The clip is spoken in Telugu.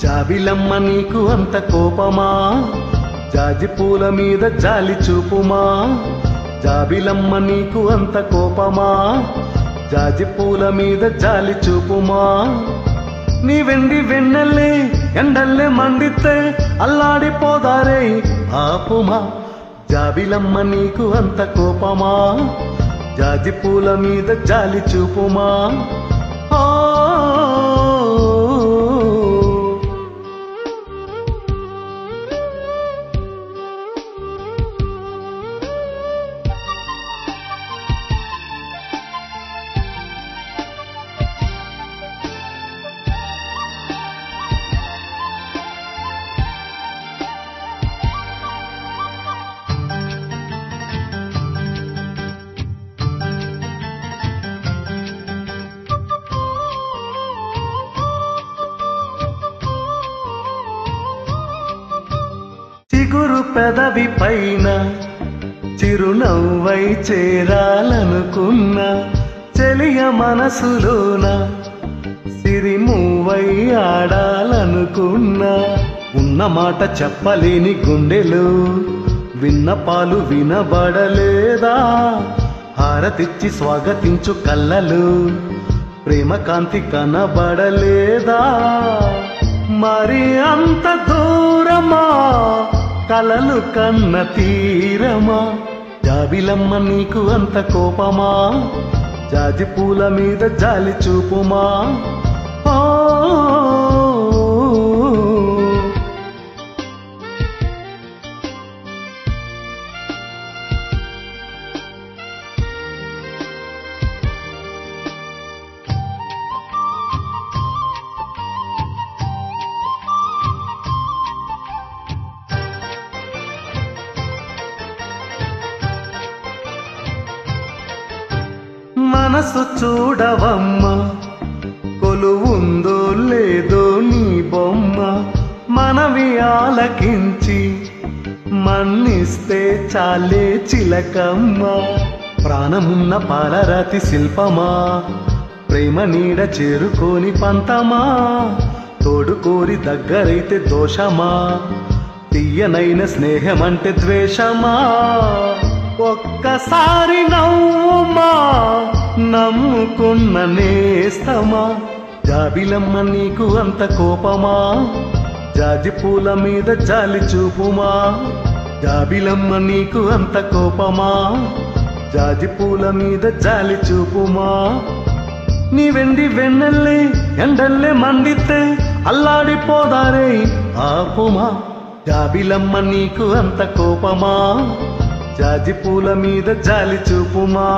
జాబిలమ్మ నీకు అంత కోపమా, జాజి పూల మీద జాలి చూపుమా. జాబిలమ్మ నీకు అంత కోపమా, జాజి పూల మీద జాలి చూపుమా. నీ వెండి వెన్నెల్లే ఎండల్లే మండితే అల్లాడిపోదారే ఆపుమా. జాబిలమ్మ నీకు అంత కోపమా, జాజి పూల మీద జాలి చూపుమా. చిగురు పెదవి పైన చిరునవ్వై చేరాలనుకున్నా, చెలియ మనసులోన సిరిమువ్వై ఆడాలనుకున్నా. ఉన్న మాట చెప్పలేని గుండెలు విన్నపాలు వినబడలేదా, హారతిచ్చి స్వాగతించు కళ్ళలు ప్రేమ కాంతి కనబడలేదా. మరి అంత దూరమా కలలు కన్న తీరమా. జాబిలమ్మ నీకు అంత కోపమా, జాజి పూల మీద జాలి చూపుమా. మనసు చూడవమ్మ, కొలువుందో లేదో నీ బొమ్మ. మనవి ఆలకించి మన్నిస్తే చాలే చిలకమ్మ. ప్రాణమున్న పాలరాతి శిల్పమా, ప్రేమ నీడ చేరుకోని పంతమా. తోడుకోరి దగ్గరైతే దోషమా, తీయనైన స్నేహమంటే ద్వేషమా. ఒక్కసారి నవ్వుమా, నమ్ముకున్న నేస్తమా. జాబిలమ్మ నీకు అంత కోపమా, జాజి పూల మీద జాలి చూపుమా. జాబిలమ్మ నీకు అంత కోపమా, జాజి పూల మీద జాలి చూపుమా. నీ వెండి వెన్నెల్లే ఎండల్లే మండితే అల్లాడిపోదారే ఆపుమా. జాబిలమ్మ నీకు అంత కోపమా, జాజి పూల మీద జాలి చూపుమా.